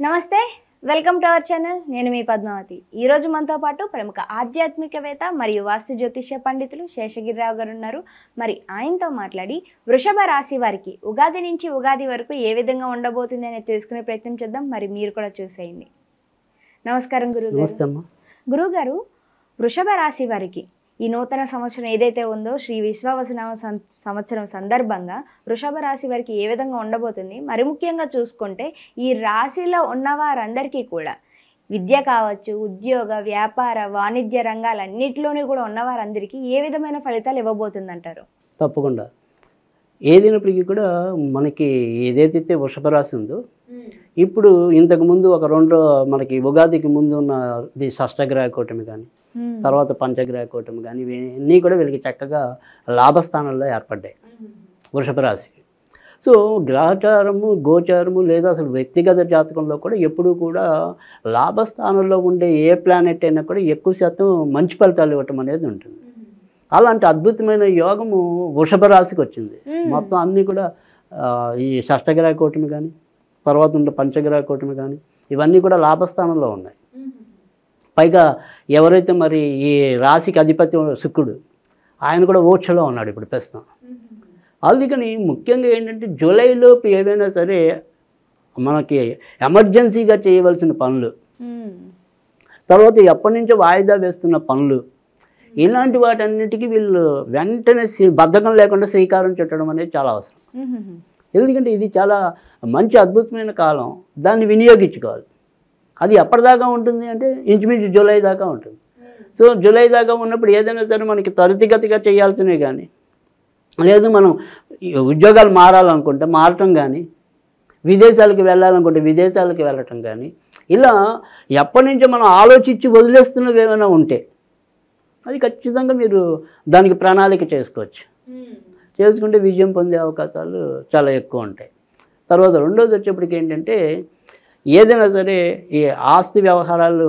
నమస్తే, welcome to our channel. నేను మీ పద్మావతి. ఈరోజు మనతో పాటు ప్రముఖ ఆధ్యాత్మికవేత్త మరియు వాస్తు జ్యోతిష్య పండితులు శేషగిరిరావు గారు ఉన్నారు. మరి ఆయనతో మాట్లాడి వృషభ రాశి వారికి ఉగాది నుంచి ఉగాది వరకు ఏ విధంగా ఉండబోతుంది అనేది తెలుసుకునే ప్రయత్నం చేద్దాం. మరి మీరు కూడా చూసేయండి. నమస్కారం గురుగారు. గురుగారు, వృషభ రాశి వారికి ఈ నూతన సంవత్సరం ఏదైతే ఉందో శ్రీ విశ్వావసునామ సంవత్సరం సందర్భంగా వృషభ రాశి వారికి ఏ విధంగా ఉండబోతుంది, మరి ముఖ్యంగా చూసుకుంటే ఈ రాశిలో ఉన్న వారందరికీ కూడా విద్య కావచ్చు, ఉద్యోగ, వ్యాపార, వాణిజ్య రంగాలన్నింటిలోనూ కూడా ఉన్నవారందరికీ ఏ విధమైన ఫలితాలు ఇవ్వబోతుంది అంటారు? తప్పకుండా ఏదైనప్పటికీ కూడా మనకి ఏదైతే వృషభ రాశి ఉందో ఇప్పుడు ఇంతకుముందు ఒక మనకి ఉగాదికి ముందు ఉన్న షష్టగ్రహ కూటమి కానీ తర్వాత పంచగ్రహ కూటమి కానీ ఇవన్నీ కూడా వీళ్ళకి చక్కగా లాభస్థానంలో ఏర్పడ్డాయి వృషభ రాశికి. సో గ్రహచారము, గోచారము లేదా అసలు వ్యక్తిగత జాతకంలో కూడా ఎప్పుడూ కూడా లాభస్థానంలో ఉండే ఏ ప్లానెట్ అయినా కూడా ఎక్కువ శాతం మంచి ఫలితాలు ఇవ్వటం అనేది ఉంటుంది. అలాంటి అద్భుతమైన యోగము వృషభ రాశికి వచ్చింది. మొత్తం అన్నీ కూడా ఈ షష్టగ్రహ కూటమి కానీ తర్వాత ఉన్న పంచగ్రహ కూటమి కానీ ఇవన్నీ కూడా లాభస్థానంలో ఉన్నాయి. పైగా ఎవరైతే మరి ఈ రాశికి అధిపతి శుక్రుడు ఆయన కూడా ఓక్షలో ఉన్నాడు ఇప్పుడు ప్రస్తుతం. అందుకని ముఖ్యంగా ఏంటంటే జూలైలోపు ఏవైనా సరే మనకి ఎమర్జెన్సీగా చేయవలసిన పనులు, తర్వాత ఎప్పటి నుంచో వాయిదా వేస్తున్న పనులు, ఇలాంటి వాటన్నిటికీ వీళ్ళు వెంటనే బద్ధకం లేకుండా శ్రీకారం చుట్టడం అనేది చాలా అవసరం. ఎందుకంటే ఇది చాలా మంచి అద్భుతమైన కాలం, దాన్ని వినియోగించుకోవాలి. అది ఎప్పటిదాకా ఉంటుంది అంటే ఇంచుమించు జూలై దాకా ఉంటుంది. సో జూలై దాకా ఉన్నప్పుడు ఏదైనా సరే మనకి త్వరితగతిగా చేయాల్సినవి కానీ, లేదు మనం ఉద్యోగాలు మారాలనుకుంటే మారటం కానీ, విదేశాలకు వెళ్ళాలనుకుంటే విదేశాలకు వెళ్ళటం కానీ, ఇలా ఎప్పటి నుంచో మనం ఆలోచించి వదిలేస్తున్నవి ఏమైనా ఉంటే అది ఖచ్చితంగా మీరు దానికి ప్రణాళిక చేసుకోవచ్చు. చేసుకుంటే విజయం పొందే అవకాశాలు చాలా ఎక్కువ ఉంటాయి. తర్వాత రెండోది వచ్చేప్పటికి ఏంటంటే ఏదైనా సరే ఈ ఆస్తి వ్యవహారాలు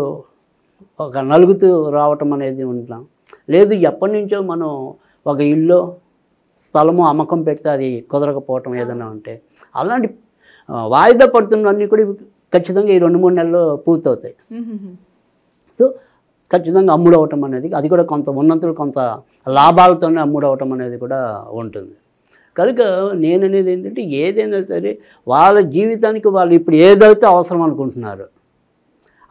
ఒక నలుగుతూ రావటం అనేది ఉంటాం. లేదు ఎప్పటి నుంచో మనం ఒక ఇల్లు స్థలము అమ్మకం పెడితే అది కుదరకపోవటం ఏదైనా ఉంటే అలాంటి వాయిదా పడుతున్నవన్నీ కూడా ఖచ్చితంగా ఈ 2-3 నెలల్లో పూర్తవుతాయి. సో ఖచ్చితంగా అమ్ముడవటం అనేది అది కూడా కొంత ఉన్నంతలో కొంత లాభాలతోనే అమ్ముడవటం అనేది కూడా ఉంటుంది. కనుక నేననేది ఏంటంటే ఏదైనా సరే వాళ్ళ జీవితానికి వాళ్ళు ఇప్పుడు ఏదైతే అవసరం అనుకుంటున్నారో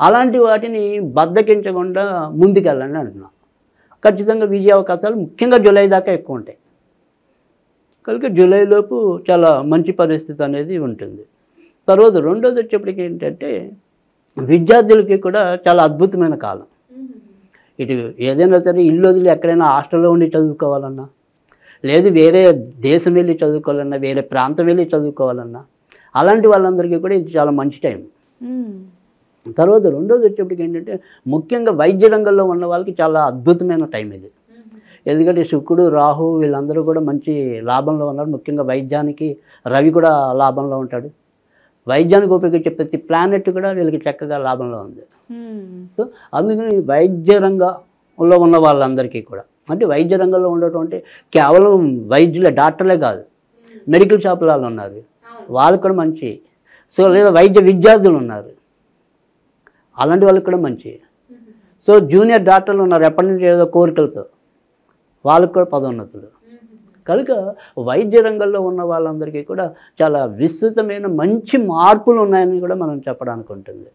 అలాంటి వాటిని బద్దకించకుండా ముందుకెళ్ళండి అంటున్నాను. ఖచ్చితంగా విజయ అవకాశాలు ముఖ్యంగా జూలై దాకా ఎక్కువ ఉంటాయి. కనుక జూలైలోపు చాలా మంచి పరిస్థితి అనేది ఉంటుంది. తర్వాత రెండోది వచ్చేప్పటికి ఏంటంటే విద్యార్థులకి కూడా చాలా అద్భుతమైన కాలం. ఇటు ఏదైనా సరే ఇల్లు వదిలి ఎక్కడైనా హాస్టల్లో ఉండి చదువుకోవాలన్నా, లేదు వేరే దేశం వెళ్ళి చదువుకోవాలన్నా, వేరే ప్రాంతం వెళ్ళి చదువుకోవాలన్నా అలాంటి వాళ్ళందరికీ కూడా ఇది చాలా మంచి టైం. తర్వాత రెండోది వచ్చేప్పటికి ఏంటంటే ముఖ్యంగా వైద్య రంగంలో ఉన్న వాళ్ళకి చాలా అద్భుతమైన టైం ఇది. ఎందుకంటే శుక్రుడు, రాహు వీళ్ళందరూ కూడా మంచి లాభంలో ఉన్నారు. ముఖ్యంగా వైద్యానికి రవి కూడా లాభంలో ఉంటాడు. వైద్యానికి ఉపయోగించే ప్రతి ప్లానెట్ కూడా వీళ్ళకి చక్కగా లాభంలో ఉంది. సో అందుకని వైద్య రంగంలో ఉన్న వాళ్ళందరికీ కూడా, అంటే వైద్య రంగంలో ఉండటం అంటే కేవలం వైద్యులే, డాక్టర్లే కాదు, మెడికల్ షాపుల వాళ్ళు ఉన్నారు, వాళ్ళకి కూడా మంచి. సో లేదా వైద్య విద్యార్థులు ఉన్నారు, అలాంటి వాళ్ళకి కూడా మంచి. సో జూనియర్ డాక్టర్లు ఉన్నారు ఎప్పటి నుంచి ఏదో కోరికలతో, వాళ్ళకి కూడా పదోన్నతులు. కనుక వైద్య రంగంలో ఉన్న వాళ్ళందరికీ కూడా చాలా విస్తృతమైన మంచి మార్పులు ఉన్నాయని కూడా మనం చెప్పడానికి ఉంటుంది.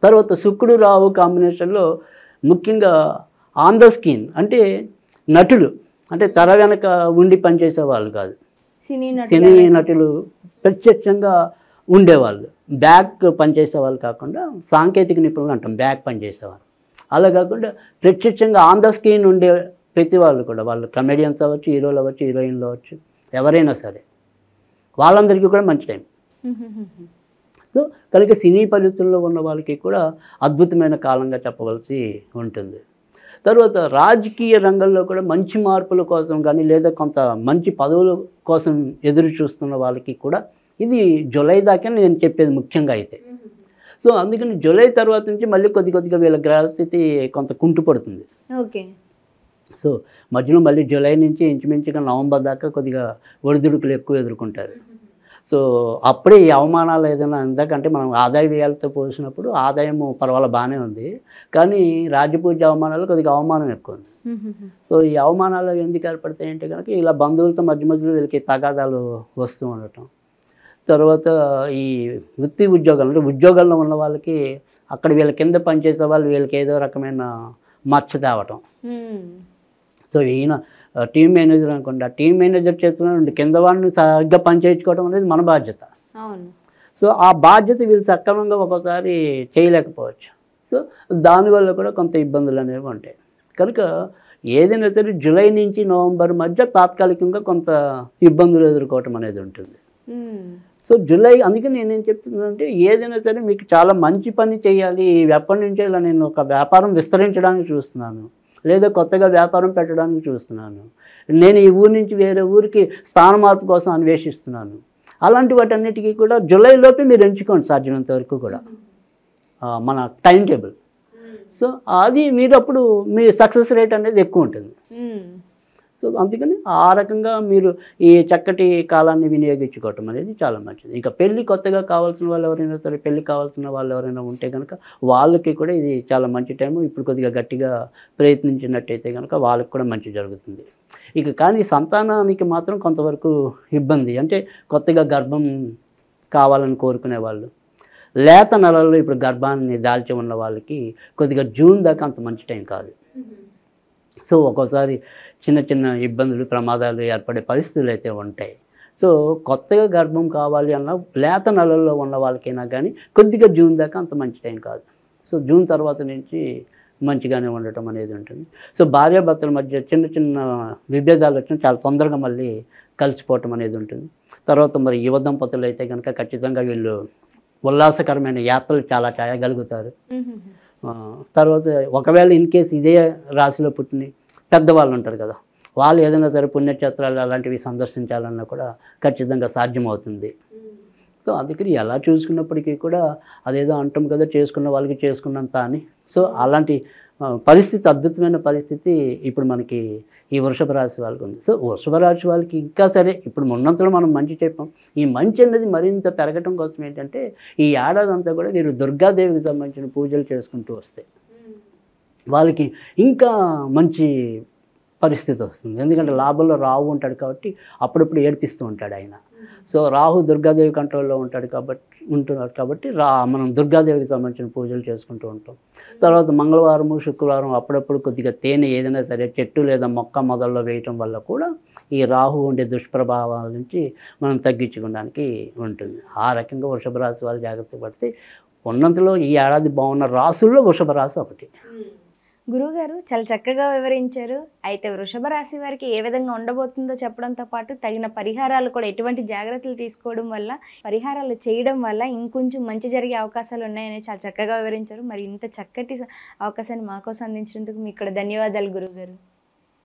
తర్వాత శుక్రుడు రాహు కాంబినేషన్లో ముఖ్యంగా ఆన్ ద స్క్రీన్ అంటే నటులు, అంటే తెర వెనక ఉండి పనిచేసే వాళ్ళు కాదు, సినీ నటులు ప్రత్యక్షంగా ఉండేవాళ్ళు, బ్యాక్ పనిచేసేవాళ్ళు కాకుండా సాంకేతిక నిపుణులు అంటాం, బ్యాక్ పనిచేసేవాళ్ళు. అలా కాకుండా ప్రత్యక్షంగా ఆన్ ద స్క్రీన్ ఉండే ప్రతి వాళ్ళు కూడా, వాళ్ళు కమెడియన్స్ అవ్వచ్చు, హీరోలు అవ్వచ్చు, హీరోయిన్లు అవ్వచ్చు, ఎవరైనా సరే వాళ్ళందరికీ కూడా మంచి టైం. సో కనుక సినీ పరిస్థితుల్లో ఉన్న వాళ్ళకి కూడా అద్భుతమైన కాలంగా చెప్పవలసి ఉంటుంది. తర్వాత రాజకీయ రంగంలో కూడా మంచి మార్పుల కోసం కానీ లేదా కొంత మంచి పదవుల కోసం ఎదురు చూస్తున్న వాళ్ళకి కూడా ఇది జూలై దాకా నేను చెప్పేది ముఖ్యంగా అయితే. సో అందుకని జూలై తర్వాత నుంచి మళ్ళీ కొద్దిగా వీళ్ళ గ్రహస్థితి కొంత కుంటుపడుతుంది. ఓకే. సో మధ్యలో మళ్ళీ జూలై నుంచి ఇంచుమించుగా నవంబర్ దాకా కొద్దిగా ఒడిదుడుకులు ఎక్కువ ఎదుర్కొంటారు. సో అప్పుడే ఈ అవమానాలు ఏదైనా ఎందుకంటే మనం ఆదాయ వ్యయాలతో పోల్చినప్పుడు ఆదాయము పర్వాలేదు బాగానే ఉంది, కానీ రాజ్యపూజ్య అవమానాలు కొద్దిగా అవమానం ఎక్కువ ఉంది. సో ఈ అవమానాలు ఎందుకు ఏర్పడతాయి అంటే కనుక ఇలా బంధువులతో మధ్య మధ్యలో వీళ్ళకి తగాదాలు వస్తూ ఉండటం. తర్వాత ఈ వృత్తి ఉద్యోగాలు అంటే ఉద్యోగాల్లో ఉన్న వాళ్ళకి అక్కడ వీళ్ళ కింద పనిచేసే వాళ్ళు వీళ్ళకి ఏదో రకమైన మచ్చ తేవటం. సో ఈయన టీమ్ మేనేజర్ అనుకోండి, ఆ టీమ్ మేనేజర్ చేతుల్లో నుండి కింద వాళ్ళని సరిగ్గా పని చేయించుకోవడం అనేది మన బాధ్యత. సో ఆ బాధ్యత వీళ్ళు సక్రమంగా ఒక్కోసారి చేయలేకపోవచ్చు. సో దానివల్ల కూడా కొంత ఇబ్బందులు అనేవి ఉంటాయి. కనుక ఏదైనా సరే జూలై నుంచి నవంబర్ మధ్య తాత్కాలికంగా కొంత ఇబ్బందులు ఎదుర్కోవటం అనేది ఉంటుంది. సో జూలై అందుకే నేనేం చెప్తున్నానంటే ఏదైనా సరే మీకు చాలా మంచి పని చేయాలి, ఎప్పటి నుంచో ఇలా నేను ఒక వ్యాపారం విస్తరించడానికి చూస్తున్నాను, లేదా కొత్తగా వ్యాపారం పెట్టడానికి చూస్తున్నాను, నేను ఈ ఊరి నుంచి వేరే ఊరికి స్థాన మార్పు కోసం అన్వేషిస్తున్నాను, అలాంటి వాటన్నిటికీ కూడా జూలైలోపే మీరు ఎంచుకోండి సాధ్యమైనంత వరకు కూడా మన టైం టేబుల్. సో అది మీరు అప్పుడు మీ సక్సెస్ రేట్ అనేది ఎక్కువ ఉంటుంది. సో అందుకని ఆ రకంగా మీరు ఈ చక్కటి కాలాన్ని వినియోగించుకోవటం అనేది చాలా మంచిది. ఇంకా పెళ్ళి కొత్తగా కావాల్సిన వాళ్ళు ఎవరైనా సరే, పెళ్ళి కావాల్సిన వాళ్ళు ఎవరైనా ఉంటే కనుక వాళ్ళకి కూడా ఇది చాలా మంచి టైము. ఇప్పుడు కొద్దిగా గట్టిగా ప్రయత్నించినట్టయితే కనుక వాళ్ళకి కూడా మంచి జరుగుతుంది. ఇక కానీ సంతానానికి మాత్రం కొంతవరకు ఇబ్బంది. అంటే కొత్తగా గర్భం కావాలని కోరుకునే వాళ్ళు, లేత నెలల్లో ఇప్పుడు గర్భాన్ని దాల్చి ఉన్న వాళ్ళకి కొద్దిగా జూన్ దాకా అంత మంచి టైం కాదు. సో ఒక్కోసారి చిన్న చిన్న ఇబ్బందులు ప్రమాదాలు ఏర్పడే పరిస్థితులు అయితే ఉంటాయి. సో కొత్తగా గర్భం కావాలి అన్న లేత నెలల్లో ఉన్న వాళ్ళకైనా కానీ కొద్దిగా జూన్ దాకా అంత మంచి టైం కాదు. సో జూన్ తర్వాత నుంచి మంచిగానే ఉండటం అనేది ఉంటుంది. సో భార్యాభర్తల మధ్య చిన్న చిన్న విభేదాలు వచ్చినా చాలా తొందరగా మళ్ళీ కలిసిపోవటం అనేది ఉంటుంది. తర్వాత మరి యువ దంపతులు అయితే కనుక ఖచ్చితంగా వీళ్ళు ఉల్లాసకరమైన యాత్రలు చాలా చేయగలుగుతారు. తర్వాత ఒకవేళ ఇన్ కేసు ఇదే రాశిలో పుట్టిన పెద్దవాళ్ళు ఉంటారు కదా, వాళ్ళు ఏదైనా సరే పుణ్యక్షేత్రాలు అలాంటివి సందర్శించాలన్నా కూడా ఖచ్చితంగా సాధ్యమవుతుంది. సో అందుకని ఎలా చూసుకున్నప్పటికీ కూడా అదేదో అంటాం కదా, చేసుకున్న వాళ్ళకి చేసుకున్నంత అని. సో అలాంటి పరిస్థితి, అద్భుతమైన పరిస్థితి ఇప్పుడు మనకి ఈ వృషభ రాశి వాళ్ళకి ఉంది. సో వృషభ రాశి వాళ్ళకి ఇంకా సరే ఇప్పుడు ఉన్నంతలో మనం మంచి చెప్పాం. ఈ మంచి అనేది మరింత పెరగటం కోసం ఏంటంటే ఈ ఏడాది అంతా కూడా వీరు దుర్గాదేవికి సంబంధించిన పూజలు చేసుకుంటూ వస్తే వాళ్ళకి ఇంకా మంచి పరిస్థితి వస్తుంది. ఎందుకంటే లాభంలో రాహు ఉంటాడు కాబట్టి అప్పుడప్పుడు ఏడిపిస్తూ ఉంటాడు ఆయన. సో రాహు దుర్గాదేవి కంట్రోల్లో ఉంటున్నాడు కాబట్టి మనం దుర్గాదేవికి సంబంధించిన పూజలు చేసుకుంటూ ఉంటాం. తర్వాత మంగళవారము శుక్రవారం అప్పుడప్పుడు కొద్దిగా తేనె ఏదైనా సరే చెట్టు లేదా మొక్క మొదల్లో వేయటం వల్ల కూడా ఈ రాహు ఉండే దుష్ప్రభావాల నుంచి మనం తగ్గించుకోవడానికి ఉంటుంది. ఆ రకంగా వృషభ రాశి వాళ్ళు జాగ్రత్త పడితే ఉన్నంతలో ఈ ఏడాది బాగున్న రాశుల్లో వృషభ రాశి ఒకటి. గురువుగారు చాలా చక్కగా వివరించారు. అయితే వృషభ రాశి వారికి ఏ విధంగా ఉండబోతుందో చెప్పడంతో పాటు తగిన పరిహారాలు కూడా ఎటువంటి జాగ్రత్తలు తీసుకోవడం వల్ల, పరిహారాలు చేయడం వల్ల ఇంకొంచెం మంచి జరిగే అవకాశాలు ఉన్నాయని చాలా చక్కగా వివరించారు. మరి ఇంత చక్కటి అవకాశాన్ని మా కోసం అందించినందుకు మీకు కూడా ధన్యవాదాలు గురువుగారు.